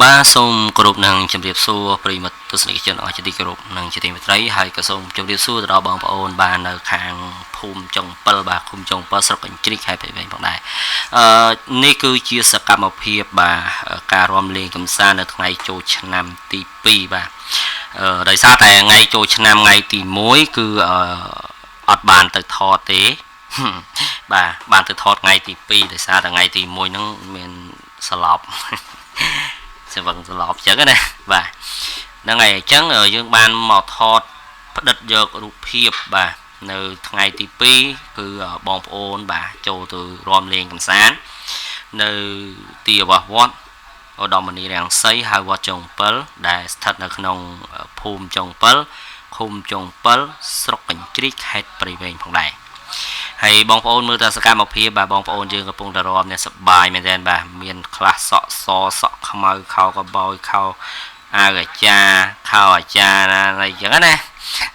ba sông cột nằng chấm điệp xua pri mật tu sinh chân ở trên đi cột nằng trên tiền trái hay cái sông chấm điệp xua đó bằng ôn ba nơi hàng phum trồng pal ba phum trồng pal sọc cảnh trích hay phải vậy bằng nàyนี่คือchia sẻ cảm một hiệp bà cà rôm lên cầm sa ở ngày châu năm tỷ pi bà đời xa tại ngày châu năm ngày tỷ mối cứ ọt bàn từ thọ tế bà bàn từ thọ ngày tỷ pi đời xa tại ngày tỷ mối nó miền sọp sẽ vẫn lọp chứ cái này và nó ngày trắng ở dương ban màu thọt đất giờ có đủ hiệp bà nơi ngày tí pi cứ bom ôn bà châu từ rom lên cầm sáng nơi tia và vót ở đó mình đi đang xây hai vợ chồng pal để thật là không phum chồng pal khum chồng pal sọc cảnh trích hết bề bên phòng này hay bong ôn mưa ta sẽ một phía bà bong ôn dươngกับpungตะรอมเนี่ยสบายเหมือนกันbà miền class sọขมายเข้ากับบอยเข้าอากาศเข้าอาจารย์อะไรอย่างนั้นนะ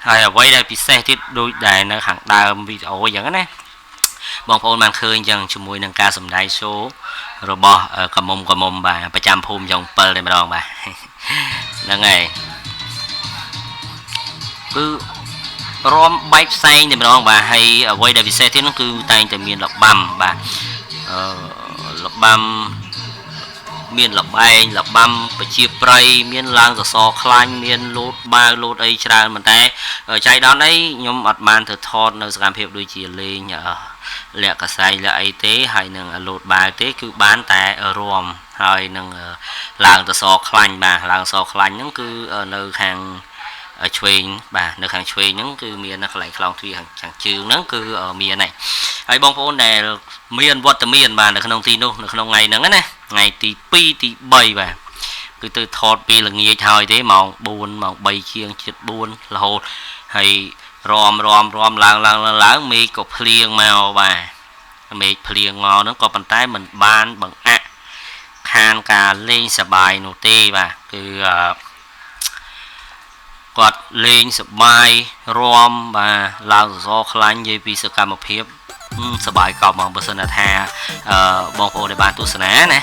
hayไว้ได้พิเศษที่ดูได้ในขังดาววิดีโออย่างนั้นนะบองโอนมันเคยยังช่วยนังการสมได้โชว์รบกระมบ่าประจำภูมิยงเปิลเลยมาลองบ่าแล้วไงคือรวมใบไซน์เนี่ยมาลองบ่าให้ไว้ได้พิเศษที่นั่นคือแต่จะมีหลับบัมบ่าหลับบัมmiền lập băm phải chia prey miền lang sò khanh miền lốt ba lốt ấy tràn mình té ở trái đó đấy nhóm mặt màn từ thọt nó làm hiệu đôi chỉ lên lẹ cả say là ấy tế hay nâng lốt ba tế cứ bán tại ở ròm hay nâng làng sò khanh bà làng sò khanh nó cứ ở nơi hàng ở truyền bà nơi hàng truyền nó cứ miền nó lại lòng thủy hàng trường nó cứ ở miền này hay bông phôn này miền vọt từ miền bà được không tin đâu được không ngày nắng này ngày tí pi tí bay bà cứ từ thọt pi là nghe thôi thế màu buồn màu bay chiêng chết buồn là hồ hay ròm láng mi cột phliêng màu bà mi phliêng ngò nó có bàn tay mình ban bằng ạ khan cả lên sờ bài nô tê bà cứ quạt lên sờ bài ròm bà lao do khăn như vì sự cảm một hiệpสบายกอบมองบริษัทธาบองโพในบ้านตุสนานะ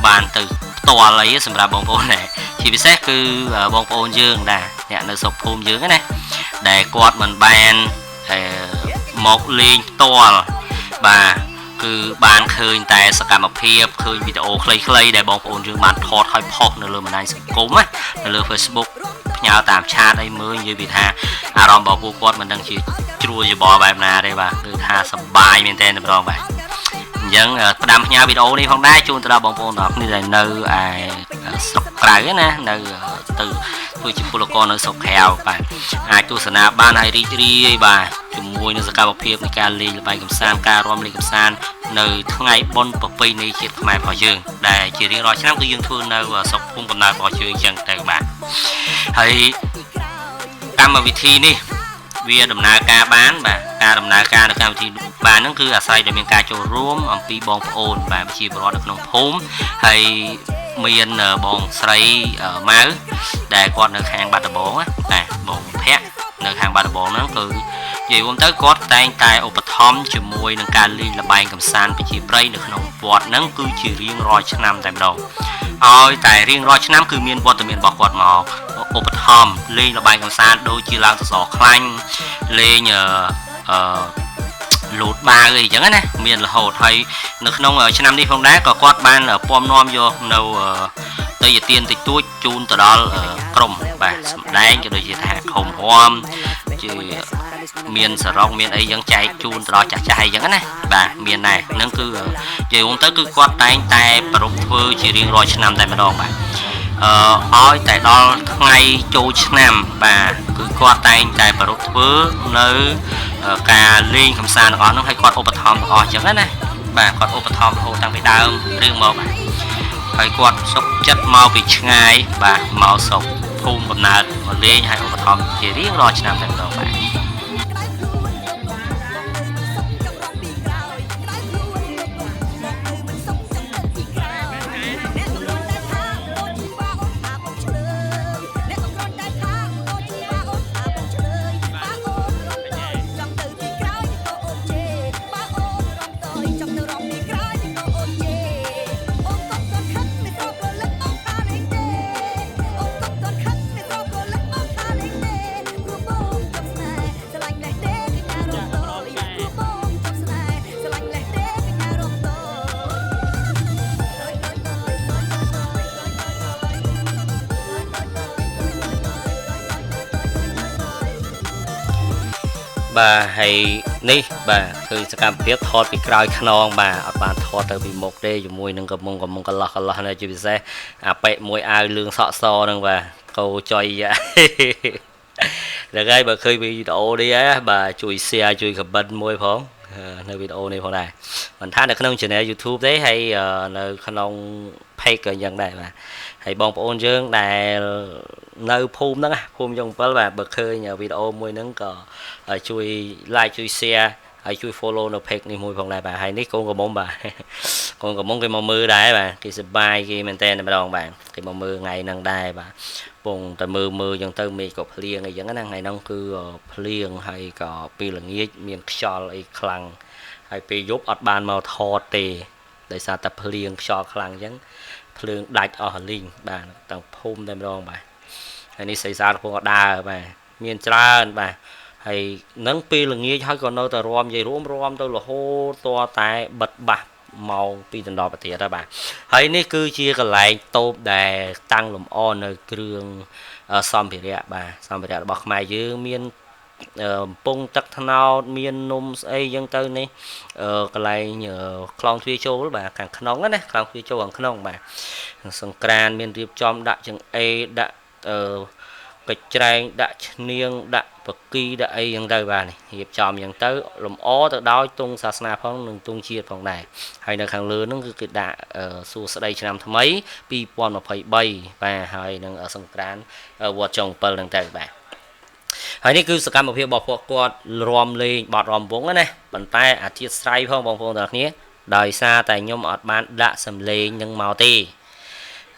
บ้านตึกตัวอะไรสำหรับบองโพเนี่ยที่พิเศษคือบองโพยืงได้เนี่ยในศพภูมิยืงนะได้กอดมันแบนหมกลีนตัวบ่าคือบ้านเคยแต่สกัดมาเพียบเคยวิดีโอเคยได้บองโพยืงมันทอดค่อยพอกในเรื่องมันได้สังคมอ่ะในเรื่อง Facebook ยาวตามชาติได้มือยืดวิธาอารมณ์บอกผู้กอดมันดังชีช่วยจะบอกแบบนาได้ป่ะคือท่าสบายเมนเทนแบบรองไปยังดำยาววิดีโอนี้phongได้จูนตราบองโพนดอกนี่เลยnơiสกไก่นะnơi từ tôi chỉ phụ con nơi sọc heoไปtuสนาบ้านไฮริรีบ่าจุ่มมวยในสกาบเพียบในการเลี้ยงไปกับซานการรวมเลี้ยงกับซานในทั้งไงบนปกปีในเขตขมายพอยืงได้จีเรียงรอยช้ำก็ยืงทั่วในสกพุ่งกันได้พอยืงจังแต่บ่าให้ตามวิธีนี่เวียดำนาการบ้านบ่าการดำนาการในการวิธีบ้านนั่นคืออาศัยในเมืองการโจร่วมอัมพีบองโอนบ่าชีบรอดในขนมพุ่มให้เมียนบองใส่ม้าได้กอดในแข่งบาดบองนะบองแพะในแข่งบาดบองนั่นคืออยู่บนเต้ากอดแต่งกายอุปธรรมจมวยในการลีระบายกับซานไปชีไพรในขนมปอดนั่นคือชีเรียงรอยชนำแต่ดองเอาแต่เรียงรอยชนำคือเมียนบอดตัวเมียนบอกกอดหมอ ឧបត្ថម្ភលេងល្បែងកំសាន្តដូចជាឡើងសសរខ្លាញ់លេងលូតបាវអីចឹងណាមានរហូតហើយនៅក្នុងឆ្នាំនេះផងដែរក៏គាត់បានពំនាំយកនៅតីយទានតិចតួចជូនទៅដល់ក្រុមបាទសម្ដែងក៏ដូចជាថាខំរំជាមានសរងមានអីចឹងចែកជូនទៅដល់ចាស់ៗអីចឹងណាបាទមានដែរហ្នឹងគឺនិយាយរួមទៅគឺគាត់តែងតែប្រពធ្វើជារៀងរាល់ឆ្នាំតែម្ដងបាទឲ្យតែដល់ថ្ងៃចូលឆ្នាំបាទគឺគាត់តែងតែប្រពធ្វើនៅការលេងកំសាន្តទាំងអស់ហ្នឹងឲ្យគាត់ឧបត្ថម្ភទាំងអស់ចឹងណាបាទគាត់ឧបត្ថម្ភរហូតតាំងពីដើមរឿងមកបាទហើយគាត់សុខចិត្តមកពីឆ្ងាយបាទមកស្រុកភូមិកំណើតមកលេងហើយឧបត្ថម្ភជារៀងរាល់ឆ្នាំតែម្ដងបាទបាទហើយនេះបាទគឺសកម្មភាពថតពីក្រោយខ្នងបាទអត់បានថតទៅពីមុខទេជាមួយនឹងកំងកន្លោះនៅជាពិសេសអាប៉ែមួយអាវលឿងសក់សហ្នឹងបាទកោចុយដល់ហើយបើឃើញវីដេអូនេះបាទជួយ share ជួយ comment មួយផងនៅវីដេអូនេះផងដែរមិនថានៅក្នុង channel YouTube ទេហើយនៅក្នុង page ក៏យ៉ាងដែរបាទហើយបងប្អូនយើងដែលនៅភូមិហ្នឹងភូមិយ៉ាង7បាទបើឃើញវីដេអូមួយហ្នឹងក៏ជួយ like ជួយ share ហើយជួយ follow នៅ page នេះមួយផងដែរបាទហើយនេះកូនកំមុំបាទកូនកំមុំគេមកមើលដែរបាទគេសប្បាយគេមែនតើម្ដងបាទគេមកមើលថ្ងៃហ្នឹងដែរបាទពងតែមើលអញ្ចឹងទៅមេឃក៏ភ្លៀងអីចឹងណាថ្ងៃហ្នឹងគឺភ្លៀងហើយក៏ពេលល្ងាចមានខ្យល់អីខ្លាំងហើយពេលយប់អត់បានមកថតទេដោយសារតែភ្លៀងខ្យល់ខ្លាំងអញ្ចឹងភ្លើងដាច់អស់លីងបាទទាំងភូមិតែម្ដងបាទហើយនេះស្រីសាកំពុងដើរបាទមានច្រើនបាទហើយនឹងពេលល្ងាចហើយក៏នៅតែរំនិយាយរួមទៅរហូតតតែបិទបាសម៉ោង2ដណ្ដប់ទៀតហើយបាទហើយនេះគឺជាកន្លែងតូបដែលតាំងលម្អនៅគ្រឿងសម្ភារៈបាទសម្ភារៈរបស់ខ្មែរយើងមានកំពង់ទឹកថ្នោតមាននំស្អីចឹងទៅនេះកន្លែងខ្លងទ្វារចូលបាទខាងក្នុងណាខ្លងទ្វារចូលខាងក្នុងបាទសង្ក្រានមានរៀបចំដាក់ចង្អេរដាក់កញ្ច្រែងដាក់ឈ្នៀងដាក់បកីដាក់អីចឹងទៅបាទនេះរៀបចំចឹងទៅលម្អទៅដោយទង់សាសនាផងនិងទង់ជាតិផងដែរហើយនៅខាងលើហ្នឹងគឺគេដាក់សួស្តីឆ្នាំថ្មី2023បាទហើយនឹងសង្ក្រានវត្តចុង7ហ្នឹងទៅបាទហើយនេះគឺសកម្មភាពរបស់ពួកគាត់រំលេងបទរំវងណាប៉ុន្តែអធិស្ឋានផងបងប្អូនទាំងគ្នាដោយសារតែខ្ញុំអត់បានដាក់សំឡេងនឹងមកទេ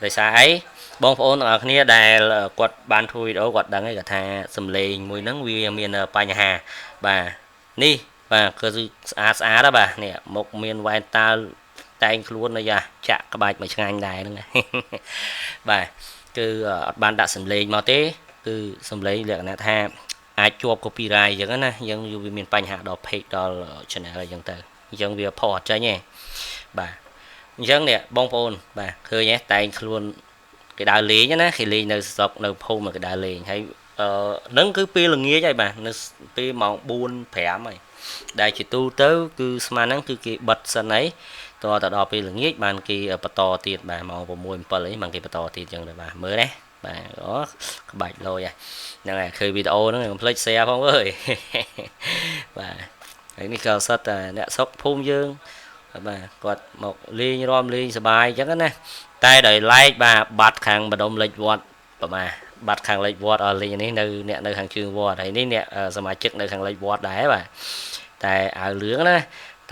ដោយសារអីបងប្អូនទាំងអស់គ្នាដែលគាត់បានធ្វើវីដេអូគាត់ដឹងហើយគាត់ថាសំឡេងមួយហ្នឹងវាមានបញ្ហាបាទនេះបាទគឺស្អាតដែរបាទនេះមុខមានវ៉ែនតាតែងខ្លួននៅយ៉ាចាក់ក្បាច់មួយឆ្ងាញ់ដែរហ្នឹងបាទគឺអត់បានដាក់សំឡេងមកទេគឺសំឡេងលក្ខណៈថាអាចជាប់ copyright អញ្ចឹងណាយើងវាមានបញ្ហាដល់ page ដល់ channel អញ្ចឹងទៅអញ្ចឹងវាផុសអត់ចេញទេបាទអញ្ចឹងនេះបងប្អូនបាទឃើញទេតែងខ្លួនគេដើរលេងណាគេលេងនៅស្រុកនៅភូមិគេដើរលេងហើយនឹងគឺពេលល្ងាចហើយបាទនៅពេលម៉ោង4 5ហើយដែលជាទូទៅគឺស្មានហ្នឹងគឺគេបិទសិនហើយតទៅដល់ពេលល្ងាចបានគេបន្តទៀតបាទម៉ោង6 7អីបានគេបន្តទៀតអញ្ចឹងទៅបាទមើលណាបាទអូក្បាច់លយហ្នឹងហើយឃើញវីដេអូហ្នឹងកុំភ្លេច share ផងអើយបាទហើយនេះក៏សិតតែអ្នកស្រុកភូមិយើងបាទគាត់មកលេងរំលេងសប្បាយអញ្ចឹងណាតែដោយឡែកបាទបាត់ខាងម្ដុំលេខវត្តបាទបាត់ខាងលេខវត្តអស់លេងនេះនៅអ្នកនៅខាងជើងវត្តហើយនេះអ្នកសមាជិកនៅខាងលេខវត្តដែរបាទតែអាវលឿងណា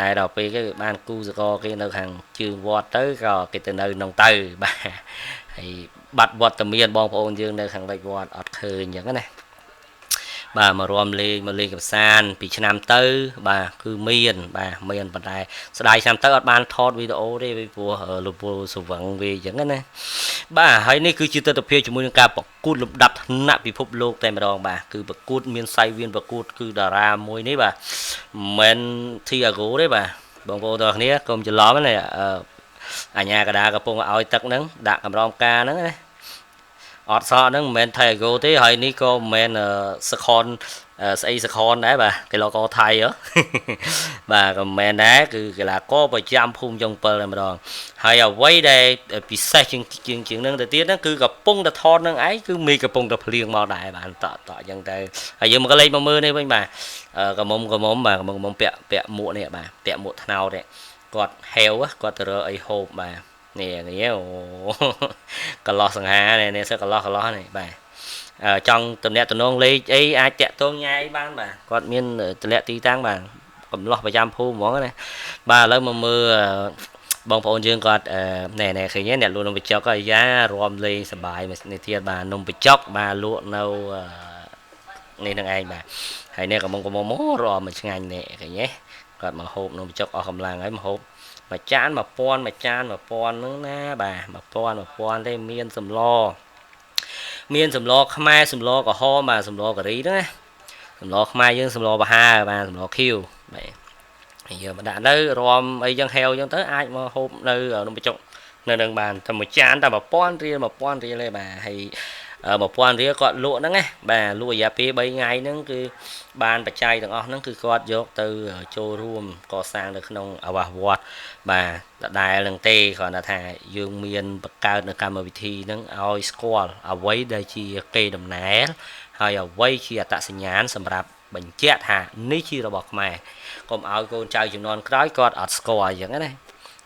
តែដល់ពេលគេបានគូសកគេនៅខាងជើងវត្តទៅក៏គេទៅនៅក្នុងទៅបាទហើយបាត់វត្តមានបងប្អូនយើងនៅខាងលេខវត្តអត់ឃើញអញ្ចឹងណា បាទមករំលេងមកលេងកំសាន្តពីឆ្នាំទៅបាទគឺមានបាទមានប៉ុន្តែស្ដាយឆ្នាំទៅអត់បានថតវីដេអូទេព្រោះលោកពូសវឹងវាអញ្ចឹងណាបាទហើយនេះគឺជាទស្សនវិជ្ជាជាមួយនឹងការប្រកួតលំដាប់ថ្នាក់ពិភពលោកតែម្ដងបាទគឺប្រកួតមានសៃវៀនប្រកួតគឺតារាមួយនេះបាទមិន Thiago ទេបាទបងប្អូនទាំងគ្នាកុំច្រឡំណាអាញាកដាកំពុងឲ្យទឹកហ្នឹងដាក់កម្រងការហ្នឹងណាអត់សក់ហ្នឹងមិនមែនថៃអាហ្គោទេហើយនេះក៏មិនមែនសខនស្អីសខនដែរបាទកីឡាករថៃបាទក៏មិនមែនដែរគឺកីឡាករប្រចាំភូមិចុង7តែម្ដងហើយអ្វីដែលពិសេសជាងហ្នឹងទៅទៀតហ្នឹងគឺកំពុងតែថតនឹងឯងគឺមេកំពុងតែភ្លៀងមកដែរបាទតអញ្ចឹងទៅហើយយើងមកលេខមកមើលនេះវិញបាទកមុំបាទកមុំពាក់មួកនេះបាទពាក់មួកថ្នោតនេះគាត់ហេវគាត់ទៅរើអីហូបបាទនេះអូកន្លោះសង្ហានេះសើកន្លោះនេះបាទចង់តំណាក់តំណងលេខអីអាចតាក់ទងញ៉ៃបានបាទគាត់មានតម្លាក់ទីតាំងបាទកំឡោះប្រចាំភូមិហ្មងណាបាទឥឡូវមកមើលបងប្អូនយើងគាត់ណែឃើញអ្នកលក់នំបញ្ចុកអាយ៉ារំលេងសបាយនេះទៀតបាទនំបញ្ចុកបាទលក់នៅនេះនឹងឯងបាទហើយនេះកំមុំមករំមួយឆ្ងាញ់នេះឃើញទេគាត់មកហូបនំបញ្ចុកអស់កម្លាំងហើយមកហូបមួយចាន1000ហ្នឹងណាបាទ1000ទេមានសម្លខ្មែរសម្លក្រហមបាទសម្លការីហ្នឹងណាសម្លខ្មែរយើងសម្លបហាបាទសម្លខៀវបាទយើងមកដាក់នៅរំអីចឹងហេវចឹងទៅអាចមកហូបនៅនំបញ្ចុកនៅនឹងបានតែមួយចានតែ1000រៀលទេបាទហើយ1000រៀលគាត់លក់ហ្នឹងណាបាទលក់រយៈពេល3ថ្ងៃហ្នឹងគឺបានបច្ច័យទាំងអស់ហ្នឹងគឺគាត់យកទៅចូលរួមកសាងនៅក្នុងអាវាសវត្តបាទដដែលនឹងទេគ្រាន់តែថាយើងមានបង្កើតនៅកម្មវិធីហ្នឹងឲ្យស្គាល់អ្វីដែលជាកេរដំណែលហើយអ្វីជាអត្តសញ្ញាណសម្រាប់បញ្ជាក់ថានេះជារបស់ខ្មែរកុំឲ្យកូនចៅជំនាន់ក្រោយគាត់អត់ស្គាល់អញ្ចឹងណា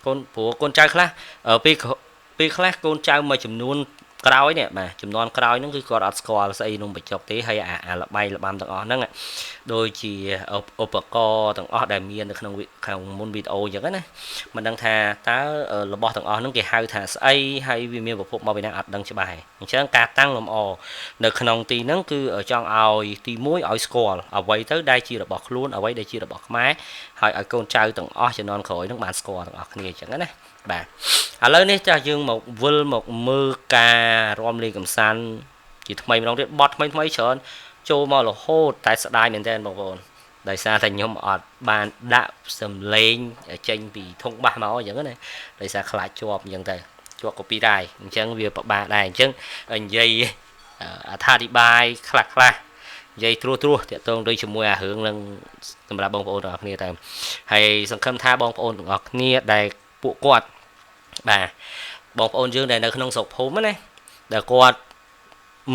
ព្រោះកូនចៅខ្លះពេលខ្លះកូនចៅមួយចំនួនក្រោយនេះបាទចំនួនក្រោយហ្នឹងគឺគាត់អត់ស្គាល់ស្អីនំបញ្ចុកទេហើយអាលបាយលបាំទាំងអស់ហ្នឹងដូចជាឧបករណ៍ទាំងអស់ដែលមាននៅក្នុងខាងមុនវីដេអូអញ្ចឹងណាមិនដឹងថាតើរបស់ទាំងអស់ហ្នឹងគេហៅថាស្អីហើយវាមានប្រភពមកពីណាអត់ដឹងច្បាស់អញ្ចឹងការតាំងលម្អនៅក្នុងទីហ្នឹងគឺចង់ឲ្យទី1ឲ្យស្គាល់អ្វីទៅដែលជារបស់ខ្លួនអ្វីដែលជារបស់ខ្មែរហើយឲ្យកូនចៅទាំងអស់ជំនាន់ក្រោយហ្នឹងបានស្គាល់ទាំងអស់គ្នាអញ្ចឹងណាបាទឥឡូវនេះចាស់យើងមកវិលមកមើលការរំលេងកំសាន្តជាថ្មីម្ដងទៀតបត់ថ្មីច្រើនចូលមករហូតតែស្ដាយមែនទែនបងប្អូនដោយសារតែខ្ញុំអត់បានដាក់សំឡេងចេញពីធុងបាសមកអញ្ចឹងណាដោយសារខ្លាចជាប់អញ្ចឹងទៅជាប់ copyright អញ្ចឹងវាពិបាកដែរអញ្ចឹងនិយាយអត្ថាធិប្បាយខ្លះនិយាយត្រួសតាក់ទងដូចជាមួយអារឿងនឹងសម្រាប់បងប្អូនទាំងអស់គ្នាទៅហើយសង្ឃឹមថាបងប្អូនទាំងអស់គ្នាដែលពួកគាត់បាទបងប្អូនយើងដែលនៅក្នុងស្រុកភូមិណាដែលគាត់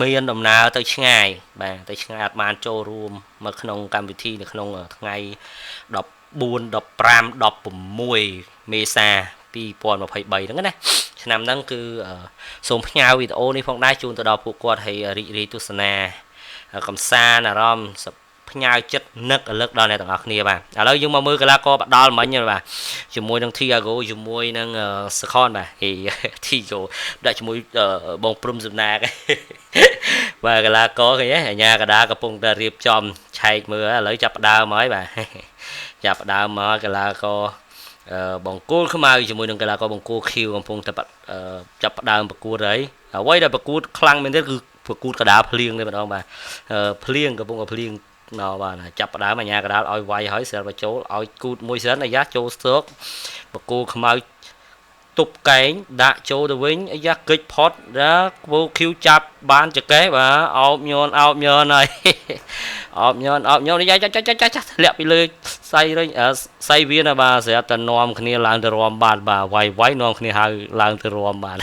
មានដំណើរទៅឆ្ងាយបាទទៅឆ្ងាយអត់បានចូលរួមមកក្នុងកម្មវិធីនៅក្នុងថ្ងៃ14 15 16មេសា2023ហ្នឹងណាឆ្នាំហ្នឹងគឺសូមផ្ញើវីដេអូនេះផងដែរជូនទៅដល់ពួកគាត់ឲ្យរីករាយទស្សនាកំសាន្តអារម្មណ៍ផ្ញើចិត្តនឹករលឹកដល់អ្នកទាំងអស់គ្នាបាទឥឡូវយើងមកមើលកីឡាករបដាល់មិញបាទជាមួយនឹង Thiago ជាមួយនឹងសខនបាទ Thiago ដាក់ជាមួយបងព្រំសំណាកបាទកីឡាករឃើញអាញាកដាកំពុងតែរៀបចំឆែកមើលឥឡូវចាប់ផ្ដើមហើយបាទចាប់ផ្ដើមមកកីឡាករបង្គោលខ្មៅជាមួយនឹងកីឡាករបង្គោលខៀវកំពុងតែចាប់ផ្ដើមប្រកួតហើយអ្វីដែលប្រកួតខ្លាំងមែនទេគឺប្រកួតកដាលភ្លៀងទេម្ដងបាទភ្លៀងកំពុងតែភ្លៀងណបាទចាប់ផ្ដើមអាញាកដាលឲ្យវាយហើយស្រាប់តែចូលឲ្យគូតមួយសិនអាយ៉ាចូលស្ទើកបកគោខ្មៅទប់កែងដាក់ចូលទៅវិញអាយ៉ាគិចផុតដល់គោឃីវចាប់បានចកេះបាទអោបញ័នហើយអោបញ័នអាយ៉ាចាធ្លាក់ពីលើសៃរញសៃវៀនបាទស្រាប់តែនាំគ្នាឡើងទៅរំបាទវាយនាំគ្នាហៅឡើងទៅរំបាទ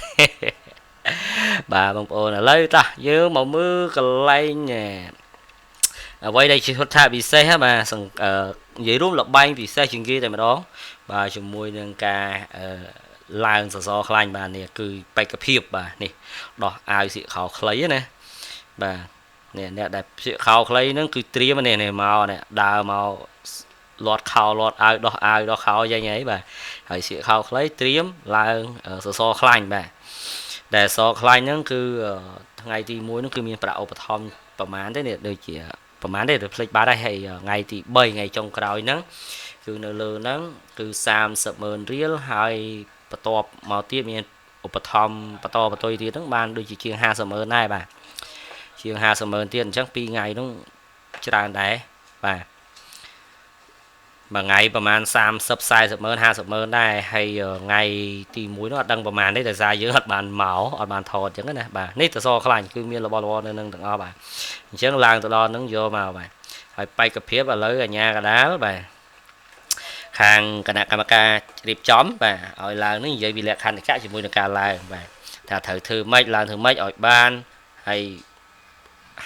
បាទបងប្អូនឥឡូវតាយើងមកមើលកន្លែងអ្វីដែលជាហុតថាពិសេសបាទនិយាយរួមលបែងពិសេសជាងគេតែម្ដងបាទជាមួយនឹងការឡើងសសរខ្លាញ់បាទនេះគឺបេក្ខភាពបាទនេះដោះអាវសៀកខោខ្លីណាបាទនេះអ្នកដែលសៀកខោខ្លីហ្នឹងគឺត្រៀមនេះមកនេះដើរមកលាត់ខោលាត់អាវដោះអាវដោះខោយ៉ាងហីបាទហើយសៀកខោខ្លីត្រៀមឡើងសសរខ្លាញ់បាទដែលសសរខ្លាញ់ហ្នឹងគឺថ្ងៃទី1ហ្នឹងគឺមានប្រាក់ឧបត្ថម្ភប្រមាណទេនេះដូចជា ប្រហែលទេទៅភ្លេចបាត់ហើយហើយថ្ងៃទី3ថ្ងៃចុងក្រោយហ្នឹងគឺនៅលើហ្នឹងគឺ30,000រៀលហើយបន្ទាប់មកទៀតមានឧបត្ថម្ភបន្តបន្ទុយទៀតហ្នឹងបានដូចជាជាង50,000ដែរបាទជាង50,000ទៀតអញ្ចឹង2ថ្ងៃហ្នឹងច្រើនដែរបាទមួយថ្ងៃប្រហែល30 40,000 50,000ដែរហើយថ្ងៃទី1នោះអត់ដឹងប្រហែលទេតែសារយើងអត់បានមកអត់បានថតអញ្ចឹងណាបាទនេះតសខ្លាញ់គឺមានរបស់របរនៅនឹងទាំងអស់បាទអញ្ចឹងឡើងទៅដល់នឹងយកមកបាទហើយបេក្ខភាពឥឡូវអាញាកដាលបាទខាងគណៈកម្មការរៀបចំបាទឲ្យឡើងនេះនិយាយពីលក្ខន្តិកៈជាមួយនឹងការឡើងបាទថាត្រូវធ្វើម៉េចឡើងធ្វើម៉េចឲ្យបានហើយ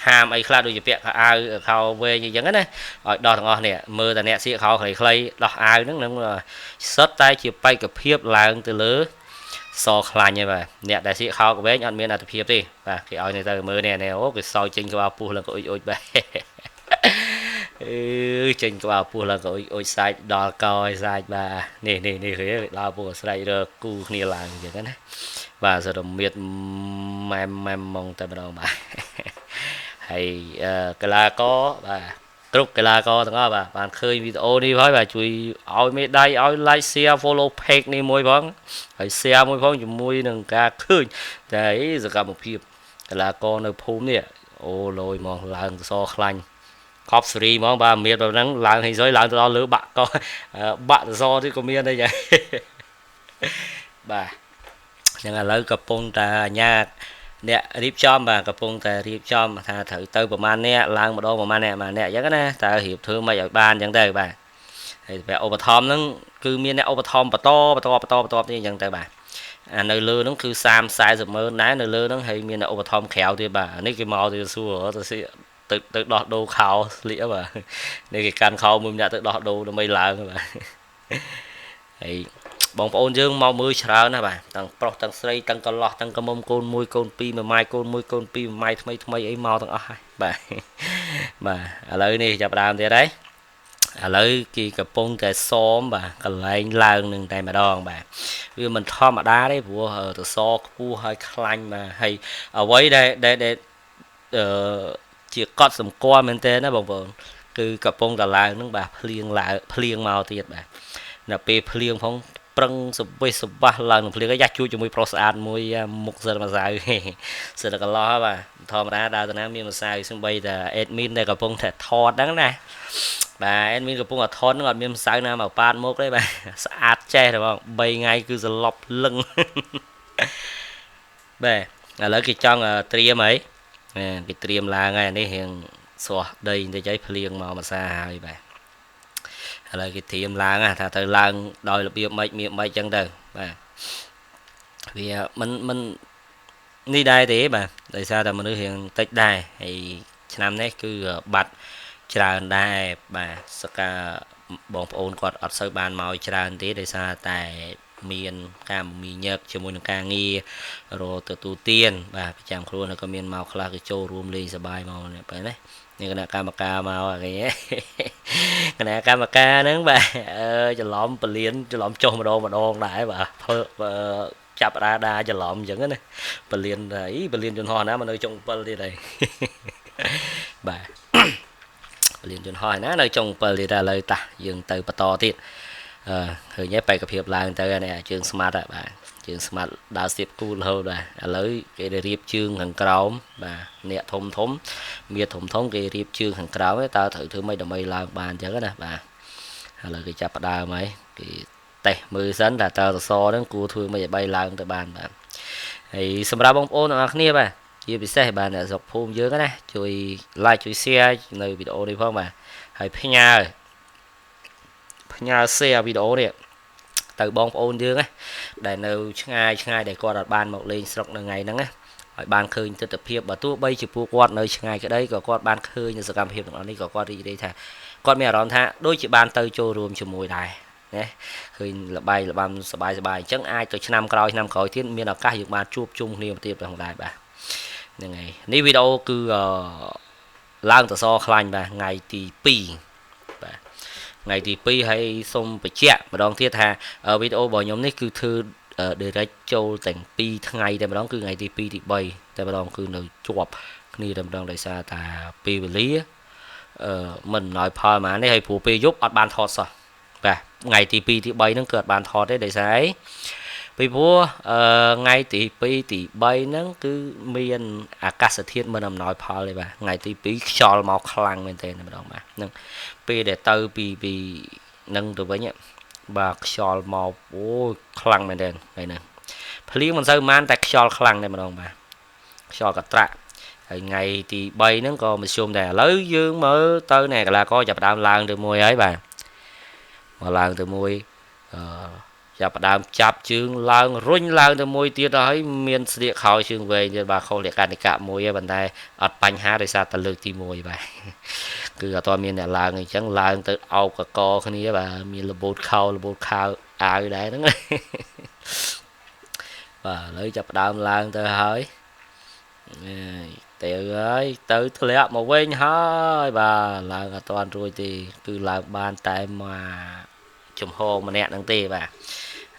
ហាមអីខ្លះដូចជាពាក់ខោអាវខោវែងអញ្ចឹងណាឲ្យដោះទាំងអស់នេះមើលតែអ្នកសៀកខោខ្លីៗដោះអាវហ្នឹងនឹងសុទ្ធតែជាបេក្ខភាពឡើងទៅលើសខ្លាញ់ហើយបាទអ្នកដែលសៀកខោវែងអត់មានអត្ថភាពទេបាទគេឲ្យទៅមើលនេះអូគេសោយចេញក្បាលពោះឡើងក៏អ៊ុយអ៊ុយបាទចេញក្បាលពោះឡើងក៏អ៊ុយអ៊ុយសាច់ដល់កឲ្យសាច់បាទនេះគេដល់ពោះស្រែករកគូគ្នាឡើងអញ្ចឹងណាបាទសរមៀតម៉ែម៉ងតែម្ដងបាទហើយកីឡាករបាទគ្រប់កីឡាករទាំងអស់បាទបានឃើញវីដេអូនេះហើយបាទជួយឲ្យមេដៃឲ្យ like share follow page នេះមួយផងហើយ share មួយផងជាមួយនឹងការឃើញតែសកម្មភាពកីឡាករនៅភូមិនេះអូលយមកឡើងសខ្លាញ់ខប់សេរីហ្មងបាទមានបែបហ្នឹងឡើងហីសុយឡើងទៅដល់លើបាក់កបាក់សទៀតក៏មានដែរចាបាទចឹងឥឡូវកំពុងតែអាញាអ្នករៀបចំបាទកំពុងតែរៀបចំថាត្រូវទៅប្រហែលអ្នកឡើងម្ដងប្រហែលអ្នកអញ្ចឹងណាតើរៀបធ្វើមិនឲ្យបានអញ្ចឹងទៅបាទហើយបែបឧបត្ថម្ភហ្នឹងគឺមានអ្នកឧបត្ថម្ភបន្តនេះអញ្ចឹងទៅបាទអានៅលើហ្នឹងគឺ30-40,000ដែរនៅលើហ្នឹងហើយមានអ្នកឧបត្ថម្ភក្រៅទៀតបាទនេះគេមកទៅសួរទៅដោះដូរខោស្លៀកបាទនេះគេកាន់ខោមួយម្នាក់ទៅដោះដូរដើម្បីឡើងបាទហើយបងប្អូនយើងមកមើលច្រើនណាស់បាទទាំងប្រុសទាំងស្រីទាំងកន្លោះទាំងកមុំកូន1កូន2មួយម៉ាយកូន1កូន2មួយម៉ាយថ្មីអីមកទាំងអស់ហើយបាទឥឡូវនេះចាប់ដើមទៀតហើយឥឡូវគេកំពុងតែសមបាទកន្លែងឡើងនឹងតែម្ដងបាទវាមិនធម្មតាទេព្រោះទៅសខ្ពស់ហើយខ្លាញ់បាទហើយអ្វីដែលជាកត់សម្គាល់មែនទេណាបងប្អូនគឺកំពុងតែឡើងនឹងបាទភ្លៀងមកទៀតបាទដល់ពេលភ្លៀងផងប្រឹងសវិសវាស់ឡើងនឹងភ្លៀងយ៉ាជួយជាមួយប្រុសស្អាតមួយមុខសិតម្សៅសិតកន្លោះបាទធម្មតាដើរទៅណាមានម្សៅសំបីតែអេដមីនដែលកំពុងតែថតហ្នឹងណាបាទអេដមីនកំពុងតែថតហ្នឹងអត់មានម្សៅណាមកប៉ាតមុខទេបាទស្អាតចេះទេបង3ថ្ងៃគឺសន្លប់លឹងបាទឥឡូវគេចង់ត្រៀមអីគេត្រៀមឡើងហើយនេះរៀងស្រស់ដីបន្តិចឲ្យភ្លៀងមកមួយសាហើយបាទឥឡូវគេត្រៀមឡើងថាទៅឡើងដោយរបៀបម៉េចអញ្ចឹងទៅបាទវាមិននេះដែរទេបាទដោយសារតែមនុស្សរៀងតិចដែរហើយឆ្នាំនេះគឺបាត់ច្រើនដែរបាទសកាបងប្អូនគាត់អត់សូវបានមកច្រើនទេដោយសារតែមានការមីញឹកជាមួយនឹងការងាររទទួលទានបាទប្រចាំខ្លួនក៏មានមកខ្លះគឺចូលរួមលេងសប្បាយមកនេះបែបណានេះគណៈកម្មការមកគេគណៈកម្មការហ្នឹងបាទច្រឡំពលានច្រឡំចុះម្ដងដែរបាទធ្វើចាប់រាដាច្រឡំអញ្ចឹងណាពលានពលានយន្តហោះណាមកនៅចុង7ទៀតហើយបាទពលានយន្តហោះណានៅចុង7ទៀតឥឡូវតាយើងទៅបន្តទៀតឃើញទេបេក្ខភាពឡើងទៅនេះជើងស្មាត់បាទជើងស្មាត់ដើរស្ទាបគូរហូតបាទឥឡូវគេរៀបជើងខាងក្រោមបាទអ្នកធំមានធំគេរៀបជើងខាងក្រោមតើត្រូវធ្វើម៉េចដើម្បីឡើងបានអញ្ចឹងណាបាទឥឡូវគេចាប់ផ្ដើមហើយគេតេស្តមើលសិនថាតើសសរហ្នឹងគួរធ្វើម៉េចឲ្យbayឡើងទៅបានបាទហើយសម្រាប់បងប្អូនទាំងអស់គ្នាបាទជាពិសេសបាទអ្នកស្រុកភូមិយើងណាជួយ like ជួយ share នៅវីដេអូនេះផងបាទហើយផ្ញើ share វីដេអូនេះទៅបងប្អូនយើងណាដែលនៅឆ្ងាយដែលគាត់អត់បានមកលេងស្រុកនៅថ្ងៃហ្នឹងណាឲ្យបានឃើញទស្សនវិជ្ជាបើទោះបីជាពួកគាត់នៅឆ្ងាយក្តីក៏គាត់បានឃើញសកម្មភាពទាំងអស់នេះក៏គាត់រីករាយថាគាត់មានអារម្មណ៍ថាដូចជាបានទៅចូលរួមជាមួយដែរណាឃើញលបាយលបាំសបាយអញ្ចឹងអាចទៅឆ្នាំក្រោយទៀតមានឱកាសយើងបានជួបជុំគ្នាទៀតផងដែរបាទហ្នឹងហើយនេះវីដេអូគឺឡើងតសខ្លាញ់បាទថ្ងៃទី2បាទថ្ងៃទី2ហើយសូមបញ្ជាក់ម្ដងទៀតថាវីដេអូរបស់ខ្ញុំនេះគឺធ្វើ direct ចូលទាំង2ថ្ងៃតែម្ដងគឺថ្ងៃទី2ទី3តែម្ដងគឺនៅជាប់គ្នាតែម្ដងដោយសារតែពេលវេលា mình nói phò mà này hay phù pi giúp ọt bàn thọt sao và ngày tí pi tí bay nó cợt bàn thọt đấy để sáng vì vua ngày tí pi tí bay nó cứ miền cả sự thiên mình nói phòเลยbà ngày tí pi cho màu khăng bên tên mà đâu mà nâng pi để từ pi nâng từ với nhé bà cho màu ô khăng bên tên này nè phí mình sao man tại cho khăng này mà đâu mà cho cả trạ ngày thì bay nó còn mình xung nè lấy dương mới tới này là có chập đam lan từ môi ấy bà mà lan từ môi chập đam chập chương lan run lan từ môi tiết đấy miền địa khỏi chương về như bà không để can cả môi bàn tay ọt bánh há để xa tận lực thì môi bà cứ ở toàn miền này lan thì chẳng lan từ ao cả co cái này bà miền là bột khao ai đấy đúng rồi và lấy chập đam lan từ hơi tiểu ơi tự lẹ mà quên hơi bà là toàn rồi thì cứ là bàn tay mà chùm hồ mà nè đăng tì bà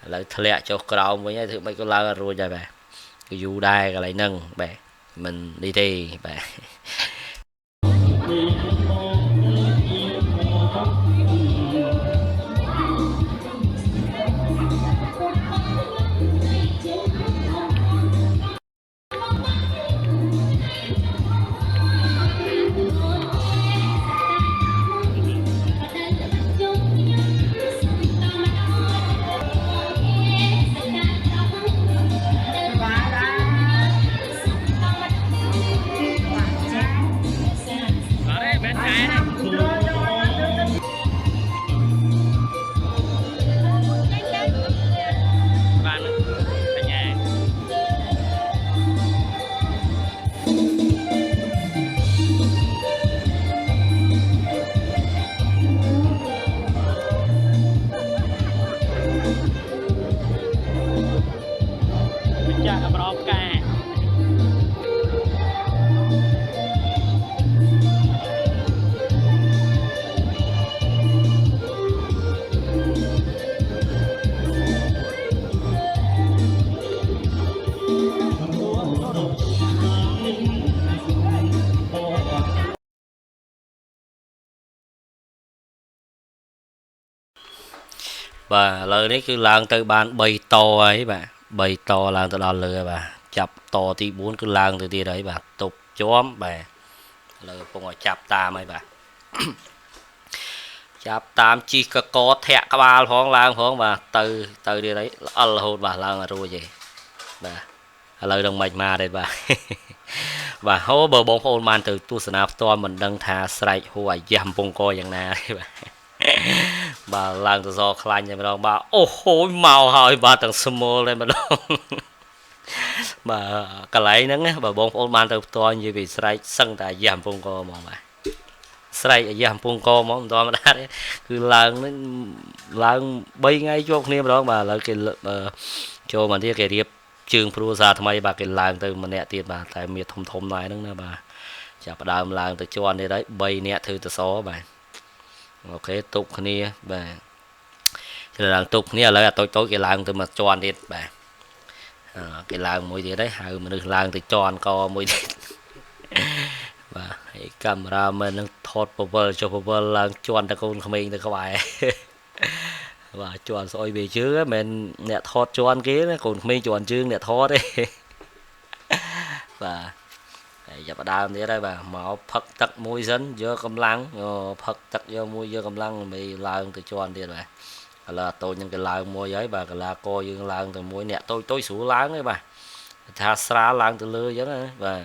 lại lẹ cho cầu với nhá thứ mấy cái la rồi rồi bà cái dù đai cái lại nâng bà mình đi thì bà và lời đấy cứ lang từ bàn bầy to ấy bà bầy to lang từ đó lừa bà chập to tí bốn cứ lang từ tia đấy bà tục chóm bà lời không có chập tam ấy bà chập tam chi có thẹn các ba phong lang phong bà từ đi đấy hôn bà lang là rồi gì bà lời đồng mạch mà đây bà và hố bờ bóng ôn man từ tu sân áp to mình đang thả sải hoa dầm bông coiอย่างnào bà bà lang từ do khăn nhà mình bà ô hối màu hỏi bà tầng small lên mà đâu bà cái lấy nắng bà bông ôn man từ to như vì sải sân tại dầm bông coi mà bà sải dầm bông coi món to mà đã đấy cứ lang bay ngay chỗ này đó bà là cái cho mình thì cái điệp trường pro ra thay bà cái lang từ mình nẹt tiền bà tại miệt thom này nữa bà chả đàm lang từ cho này đấy bay nẹt thư từ số bà ok tục này bà là tục này là tôi cái lang từ mà cho đi bà cái lang mỗi gì đấy hai mình được lang từ cho co mỗi và camera mình đang thọt power cho power lang cho ta con không mình được các bạn và chọn soi về chứ mình nè thọt chọn kia còn mình chọn chương nè thọt đấy và giờ bắt đầu thế đây bà máu phật tật môi dân do cầm lăng phật tật do môi do cầm lăng mày làm từ chọn đi rồi là tôi những cái làng môi giấy bà là coi những làng từ môi nè tôi sủ láng ấy bà tha xa làng từ lơ giống và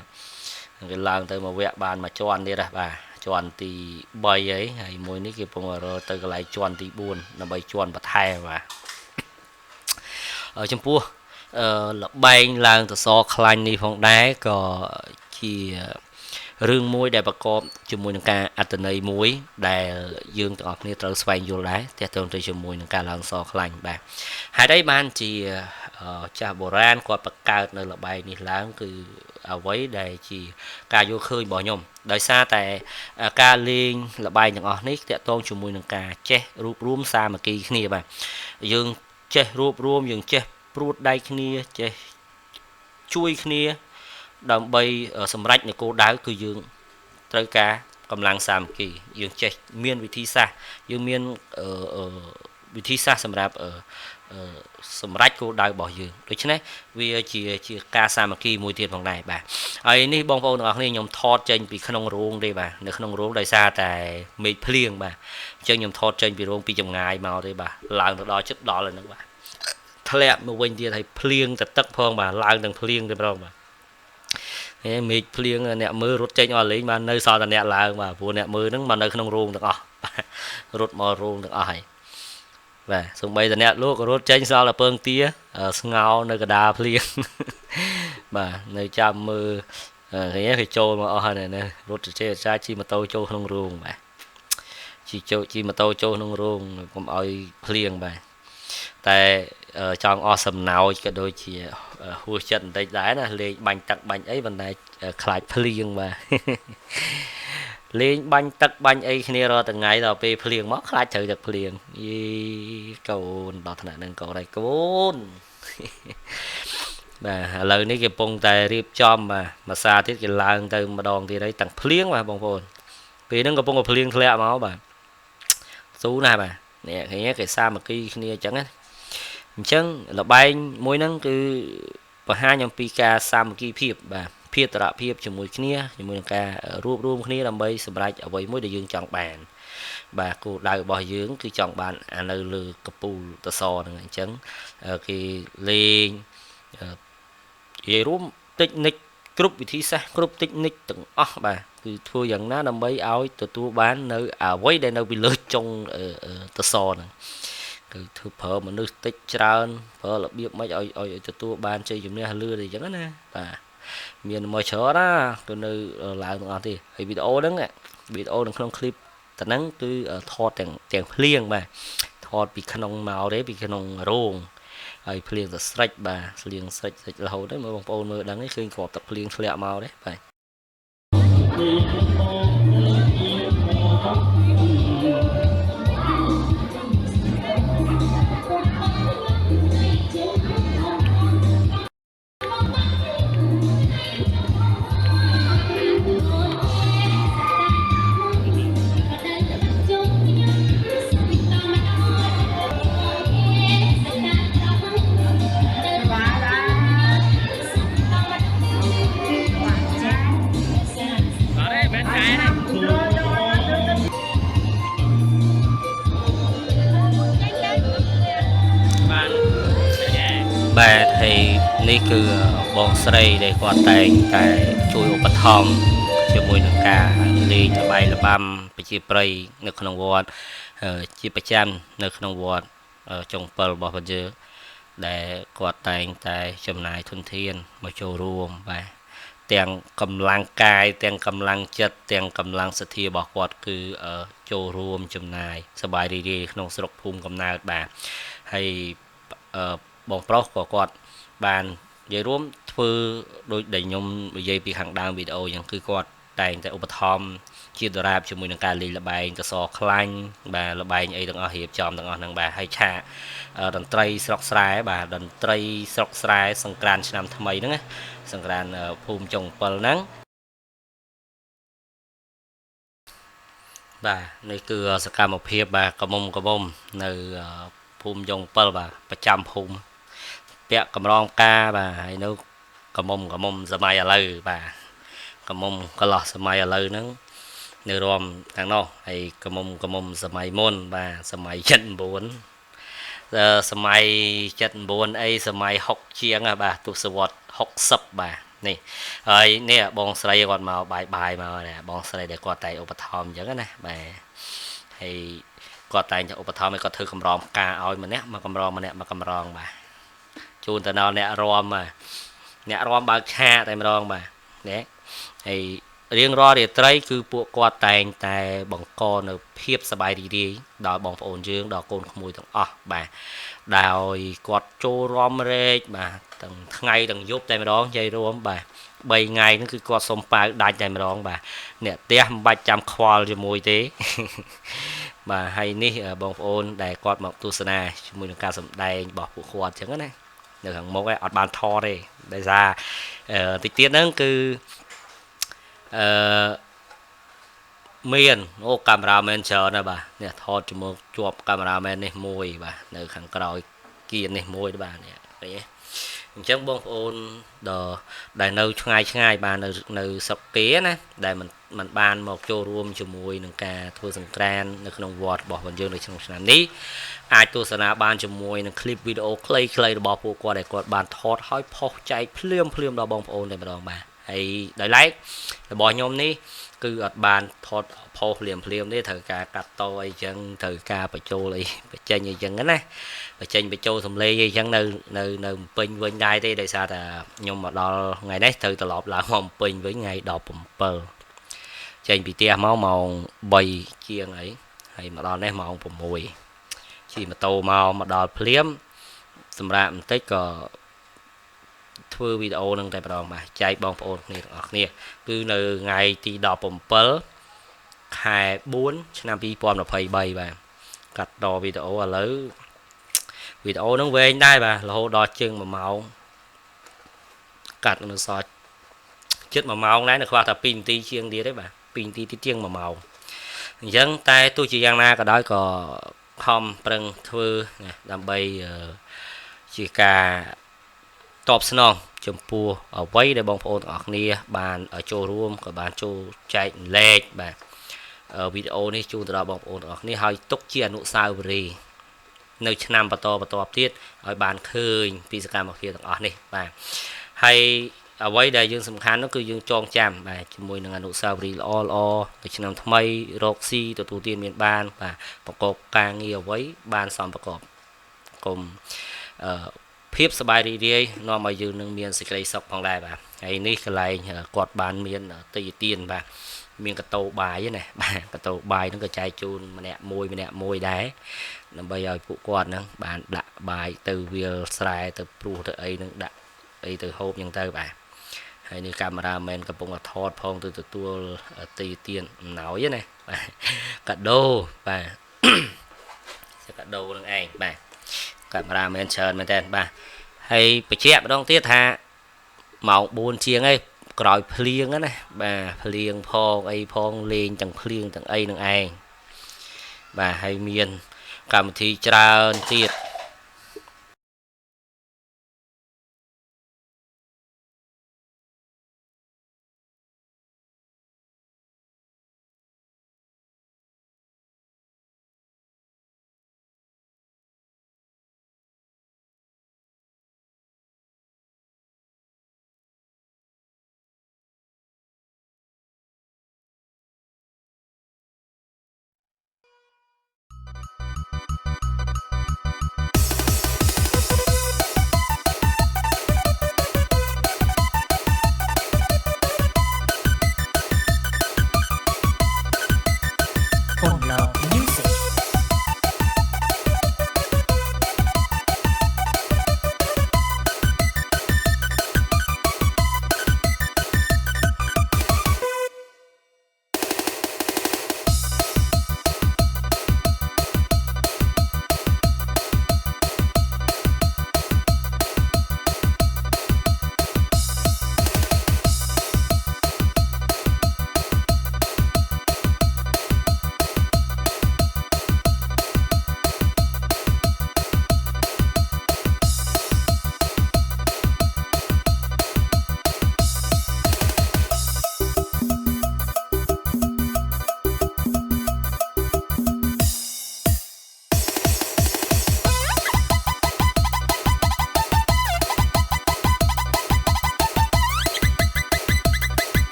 cái làng từ mà vẹn bàn mà chọn đi rồi bà chọn thì bay ấy hay môi ní kia phong rồi từ cái lại chọn thì buồn là bay chọn bật hai và ở trong pua là bay làng từ so khăn đi phong đá có chỉ rương môi đại bạc com chùm môi nâng ca atene muối đại dương tọt ní trở xoay vô đá theo tương tới chùm môi nâng ca làng so khăn bà hai đấy ban chỉ cha bồ ran qua bạc cao nơi là bay ní láng cứ với đây chỉ ca vô khơi bỏ nhom đời xa tại ca liên là bay những ở nick tại tôn chùm mùi nâng ca che rúp rúm xa mà kỳ kia bà dương che rúp rúm dương che prút đây kia che chui kia đồng bay ở sầm rách này cô đá cứ dương tới ca កម្លាំងសាមគ្គីយើងចេះមានវិធីសាស្ត្រយើងមានវិធីសាស្ត្រសម្រាប់សម្រាប់គោលដៅរបស់យើងដូច្នេះវាជាការសាមគ្គីមួយទៀតផងដែរបាទហើយនេះបងប្អូនទាំងអស់គ្នាខ្ញុំថតចេញពីក្នុងរោងទេបាទនៅក្នុងរោងដោយសារតែមេឃភ្លៀងបាទអញ្ចឹងខ្ញុំថតចេញពីរោងពីចម្ងាយមកទេបាទឡើងទៅដល់ចិត្តដល់ហ្នឹងបាទធ្លាក់មកវិញទៀតហើយភ្លៀងទៅទឹកផងបាទឡើងទាំងភ្លៀងទេប្រហែលបាទមេឃភ្លៀងអ្នកមើលរត់ចេញអស់លេងបាននៅសល់តែអ្នកឡើងបាទព្រោះអ្នកមើលហ្នឹងមកនៅក្នុងរោងទាំងអស់រត់មករោងទាំងអស់ហើយបាទសំបីតែអ្នកលោករត់ចេញសល់តែពើងទាស្ងោនៅកដាភ្លៀងបាទនៅចាំមើលគេចូលមកអស់ហើយណារត់ចេះអាចារ្យជិះម៉ូតូចូលក្នុងរោងបាទជិះម៉ូតូចូលក្នុងរោងកុំឲ្យភ្លៀងបាទតែចង់អស់សំណោចក៏ដូចជាហួសចិត្តបន្តិចដែរណាលេងបាញ់ទឹកបាញ់អីបណ្ដែខ្លាចភ្លៀងបាទលេងបាញ់ទឹកបាញ់អីគ្នារាល់ថ្ងៃដល់ពេលភ្លៀងមកខ្លាចត្រូវទឹកភ្លៀងយីកូនដល់ថ្នាក់ហ្នឹងកូនឯងកូនបាទឥឡូវនេះគេកំពុងតែរៀបចំបាទមួយសារទៀតគេឡើងទៅម្ដងទៀតហើយទាំងភ្លៀងបាទបងប្អូនពេលហ្នឹងកំពុងតែភ្លៀងធ្លាក់មកបាទស៊ូណាស់បាទនេះគេសាមគ្គីគ្នាអញ្ចឹងណាអញ្ចឹងលបែងមួយហ្នឹងគឺបង្ហាញអំពីការសាមគ្គីភាពបាទភាពតរភាពជាមួយគ្នាជាមួយនឹងការរួបរวมគ្នាដើម្បីសម្រេចអ្វីមួយដែលយើងចង់បានបាទគោលដៅរបស់យើងគឺចង់បានអានៅលើកពូលតសហ្នឹងអញ្ចឹងគេលេងនិយាយរួមតិចនិចគ្រប់វិធីសាស្ត្រគ្រប់តិចនិចទាំងអស់បាទគឺធ្វើយ៉ាងណាដើម្បីឲ្យទទួលបាននៅអ្វីដែលនៅពីលើចុងតសហ្នឹងគឺធ្វើប្រើមនុស្សតិចច្រើនប្រើរបៀបមិនឲ្យទទួលបានជ័យជំនះលឿនអីចឹងណាបាទមានមកច្រើនណាគឺនៅឡើងទាំងអស់ទេហើយវីដេអូហ្នឹងវីដេអូនៅក្នុងឃ្លីបតែហ្នឹងគឺថតទាំងភ្លៀងបាទថតពីក្នុងមកទេពីក្នុងរោងហើយភ្លៀងទៅស្រេចបាទភ្លៀងស្រេចរហូតđấyមើលបងប្អូនមើលដឹងឃើញគ្រាប់ទឹកភ្លៀងធ្លាក់មកទេបាទបាទហើយនេះគឺបងស្រីដែលគាត់តែងតែជួយឧបត្ថម្ភជាមួយនឹងការលេងល្បែងល្បាំប្រជាប្រិយនៅក្នុងវត្តជាប្រចាំនៅក្នុងវត្តចុង7របស់ព្រះយើងដែលគាត់តែងតែចំណាយធនធានមកចូលរួមបាទទាំងកម្លាំងកាយទាំងកម្លាំងចិត្តទាំងកម្លាំងសទ្ធារបស់គាត់គឺចូលរួមចំណាយសប្បាយរីករាយក្នុងស្រុកភូមិកំណើតបាទហើយបងប្រុសក៏គាត់បាននិយាយរួមធ្វើដូចដែលខ្ញុំនិយាយពីខាងដើមវីដេអូអញ្ចឹងគឺគាត់តែងតែឧបត្ថម្ភជាដរាបជាមួយនឹងការលេងល្បែងកសខ្លាញ់បាទល្បែងអីទាំងអស់រៀបចំទាំងអស់ហ្នឹងបាទហើយឆាកតន្ត្រីស្រុកស្រែបាទតន្ត្រីស្រុកស្រែសង្ក្រាន្តឆ្នាំថ្មីហ្នឹងណាសង្ក្រាន្តភូមិចុង7ហ្នឹងបាទនេះគឺសកម្មភាពបាទកមុំនៅភូមិចុង7បាទប្រចាំភូមិពាក់កម្រងផ្កាបាទហើយនៅកមុំសម័យឥឡូវបាទកមុំកន្លោះសម័យឥឡូវហ្នឹងនៅរួមទាំងនោះហើយកមុំសម័យមុនបាទសម័យ79សម័យ79អីសម័យ60ជាងបាទទសវត្ស60បាទនេះហើយនេះបងស្រីគាត់មកបាយមកណាបងស្រីដែលគាត់តែឧបត្ថម្ភអញ្ចឹងណាបាទហើយគាត់តែឧបត្ថម្ភឲ្យគាត់ធ្វើកម្រងផ្កាឲ្យម្នាក់មកកម្រងម្នាក់មកកម្រងបាទជូនទៅដល់អ្នករួមបើកឆាកតែម្ដងបាទណាហើយរៀងរាល់រាត្រីគឺពួកគាត់តែងតែបង្កនៅភាពសប្បាយរីករាយដល់បងប្អូនយើងដល់កូនក្មួយទាំងអស់បាទដោយគាត់ចូលរំរែកបាទទាំងថ្ងៃទាំងយប់តែម្ដងនិយាយរួមបាទ3ថ្ងៃហ្នឹងគឺគាត់សុំប៉ាវដាច់តែម្ដងបាទអ្នកផ្ទះមិនបាច់ចាំខ្វល់ជាមួយទេបាទហើយនេះបងប្អូនដែលគាត់មកទស្សនាជាមួយនឹងការសម្ដែងរបស់ពួកគាត់អញ្ចឹងណានៅខាងមុខឯងអត់បានថតទេដោយសារតិចទៀតហ្នឹងគឺ មានអូកាមេរ៉ាមែនច្រើនណាស់បាទនេះថតជាមួយជាប់កាមេរ៉ាមែននេះមួយបាទនៅខាងក្រោយគៀននេះមួយបាទនេះឃើញទេអញ្ចឹងបងប្អូនដែលនៅឆ្ងាយបាទនៅស្រុកគេណាដែលมันបានមកចូលរួមជាមួយនឹងការធ្វើសង្ក្រាន្តនៅក្នុងវត្តរបស់យើងនៅក្នុងឆ្នាំនេះអាចទស្សនាបានជាមួយនឹងคลิปវីដេអូខ្លីៗរបស់ពួកគាត់ដែលគាត់បានថតឲ្យផុសចែកភ្លាមដល់បងប្អូនតែម្ដងបាទហើយដោយឡែករបស់ខ្ញុំនេះគឺអត់បានថតផុសភ្លាមទេត្រូវការកាត់តអីចឹងត្រូវការបញ្ចូលអីបញ្ចេញអីចឹងណាបញ្ចេញបញ្ចូលសំឡេងអីចឹងនៅពេញវិញដែរទេដោយសារតែខ្ញុំមកដល់ថ្ងៃនេះត្រូវត្រឡប់ឡើងមកពេញវិញថ្ងៃ17ចេញពីផ្ទះមកម៉ោង3ជាងអីហើយមកដល់នេះម៉ោង6ជិះម៉ូតូមកដល់ភ្លាមសម្រាប់បន្តិចក៏ធ្វើវីដេអូនឹងតែម្ដងបាទចែកបងប្អូនគ្នាទាំងអស់គ្នាគឺនៅថ្ងៃទី17ខែ4ឆ្នាំ2023បាទកាត់តវីដេអូឥឡូវវីដេអូហ្នឹងវែងដែរបាទរហូតដល់ជាង1ម៉ោងកាត់នៅសល់ជិត1ម៉ោងដែរនៅខ្វះតែ2នាទីជាងទៀតទេបាទ2នាទីទៀតជាង1ម៉ោងអញ្ចឹងតែទោះជាយ៉ាងណាក៏ដោយក៏ខំប្រឹងធ្វើដើម្បីជាការតបស្នងចំពោះអ្វីដែលបងប្អូនទាំងអស់គ្នាបានចូលរួមក៏បានចូលចែកលេខបាទវីដេអូនេះជូនទៅដល់បងប្អូនទាំងអស់គ្នាហើយទុកជាអនុស្សាវរីយ៍នៅឆ្នាំបន្តទៀតឲ្យបានឃើញពីសកម្មភាពទាំងអស់នេះបាទហើយអ្វីដែលយើងសំខាន់នោះគឺយើងចងចាំបាទជាមួយនឹងអនុស្សាវរីយ៍ល្អនៅឆ្នាំថ្មីរកស៊ីទទួលទានមានបានបាទប្រកបការងារអ្វីបានសមប្រកបកុំភាពសប្បាយរីករាយនាំឲ្យយើងនឹងមានសេចក្តីសុខផងដែរបាទហើយនេះកន្លែងគាត់បានមានទិយទានបាទមានកតោបាយណាបាទកតោបាយហ្នឹងក៏ចែកជូនម្នាក់មួយដែរដើម្បីឲ្យពួកគាត់ហ្នឹងបានដាក់បាយទៅវាលស្រែទៅព្រោះទៅអីហ្នឹងដាក់អីទៅហូបអញ្ចឹងទៅបាទហើយនេះកាមេរ៉ាមែនកំពុងថតផងទៅទទួលទិយទានអំណោយណាបាទកាដូបាទកាដូនឹងឯងបាទកាមេរ៉ាមែនច្រើនមែនតើបាទហើយបញ្ជាក់ម្ដងទៀតថាម៉ោង4ជាងឯងក្រោយភ្លៀងណាបាទភ្លៀងផងអីផងលេងទាំងភ្លៀងទាំងអីនឹងឯងបាទហើយមានកម្មវិធីច្រើនទៀត